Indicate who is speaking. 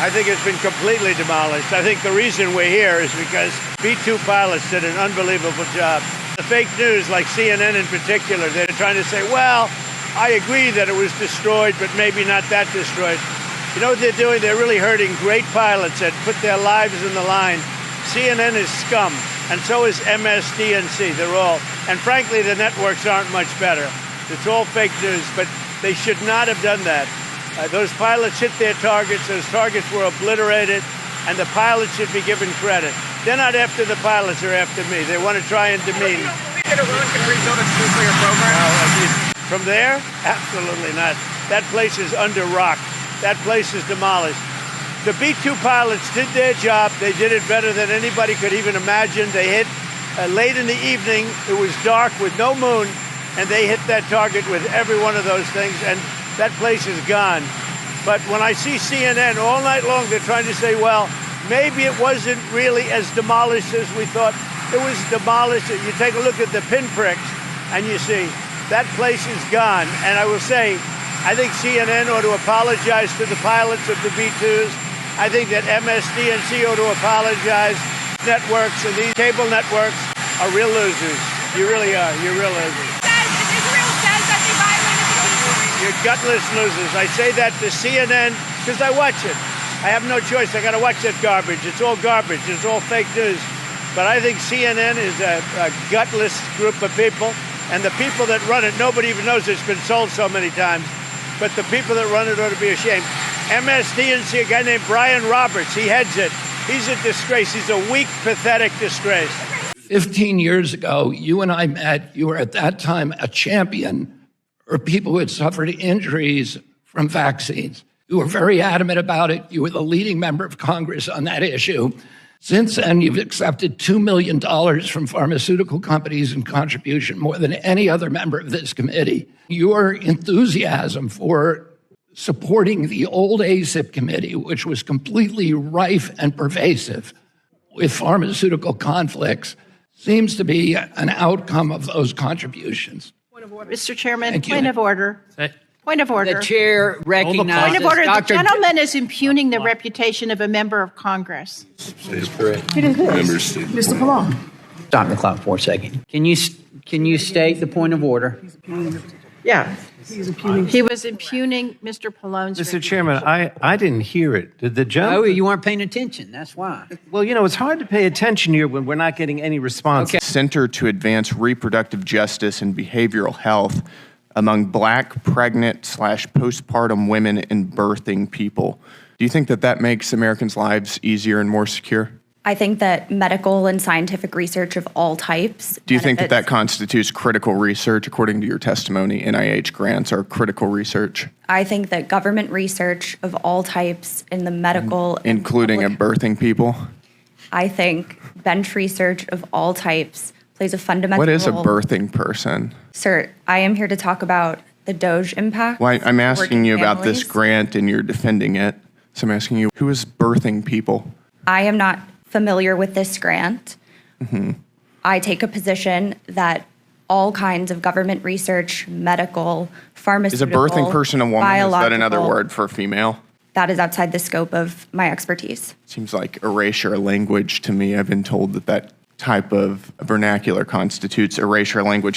Speaker 1: I think it's been completely demolished. I think the reason we're here is because B-2 pilots did an unbelievable job. The fake news, like CNN in particular, they're trying to say, well, I agree that it was destroyed, but maybe not that destroyed. You know what they're doing? They're really hurting great pilots that put their lives in the line. CNN is scum, and so is MSDNC. They're all, and frankly, the networks aren't much better. It's all fake news, but they should not have done that. Those pilots hit their targets. Those targets were obliterated, and the pilots should be given credit. They're not after the pilots, they're after me. They want to try and demean.
Speaker 2: You don't believe that Iran can rebuild its nuclear program?
Speaker 1: From there? Absolutely not. That place is under rock. That place is demolished. The B-2 pilots did their job. They did it better than anybody could even imagine. They hit late in the evening. It was dark with no moon, and they hit that target with every one of those things, and that place is gone. But when I see CNN all night long, they're trying to say, well, maybe it wasn't really as demolished as we thought. It was demolished. You take a look at the pinpricks, and you see that place is gone. And I will say, I think CNN ought to apologize to the pilots of the B-2s. I think that MSDNC ought to apologize. Networks and these cable networks are real losers. You really are. You're real losers.
Speaker 3: Israel says that they violated the peace.
Speaker 1: You're gutless losers. I say that to CNN because I watch it. I have no choice. I got to watch that garbage. It's all garbage. It's all fake news. But I think CNN is a gutless group of people. And the people that run it, nobody even knows it's been sold so many times. But the people that run it ought to be ashamed. MSDNC, a guy named Brian Roberts, he heads it. He's a disgrace. He's a weak, pathetic disgrace.
Speaker 4: 15 years ago, you and I met. You were at that time a champion for people who had suffered injuries from vaccines. You were very adamant about it. You were the leading member of Congress on that issue. Since then, you've accepted $2 million from pharmaceutical companies in contribution, more than any other member of this committee. Your enthusiasm for supporting the old ACIP committee, which was completely rife and pervasive with pharmaceutical conflicts, seems to be an outcome of those contributions.
Speaker 3: Point of order. Mr. Chairman,
Speaker 4: Thank you.
Speaker 3: point of order. Point of order.
Speaker 5: The chair recognizes
Speaker 3: Point of order. The
Speaker 5: Dr.
Speaker 3: gentleman is impugning the reputation of a member of Congress.
Speaker 6: Mr. Pallone.
Speaker 5: Stop the clock for a second. Can you state the point of order?
Speaker 3: Yeah. He was impugning Mr. Pallone's
Speaker 6: Mr. Chairman, I didn't hear it. Did the
Speaker 5: Oh,
Speaker 6: gentleman?
Speaker 5: you weren't paying attention. That's why.
Speaker 6: Well, you know, it's hard to pay attention here when we're not getting any response.
Speaker 5: Okay.
Speaker 7: Center to Advance Reproductive Justice and Behavioral Health among Black, pregnant/postpartum women and birthing people. Do you think that that makes Americans' lives easier and more secure?
Speaker 8: I think that medical and scientific research of all types.
Speaker 7: Do you think that that constitutes critical research? According to your testimony, NIH grants are critical research.
Speaker 8: I think that government research of all types in the medical,
Speaker 7: including birthing people.
Speaker 8: I think bench research of all types plays a fundamental role.
Speaker 7: What is a birthing person?
Speaker 8: Sir, I am here to talk about the Doge impact.
Speaker 7: Well, I'm asking you about this
Speaker 8: families.
Speaker 7: grant and you're defending it. So I'm asking you, who is birthing people?
Speaker 8: I am not familiar with this grant. I take a position that all kinds of government research, medical, pharmaceutical,
Speaker 7: Is a birthing person a woman? Is that another
Speaker 8: biological,
Speaker 7: word for female?
Speaker 8: That is outside the scope of my expertise.
Speaker 7: Seems like erasure language to me. I've been told that that type of vernacular constitutes erasure language.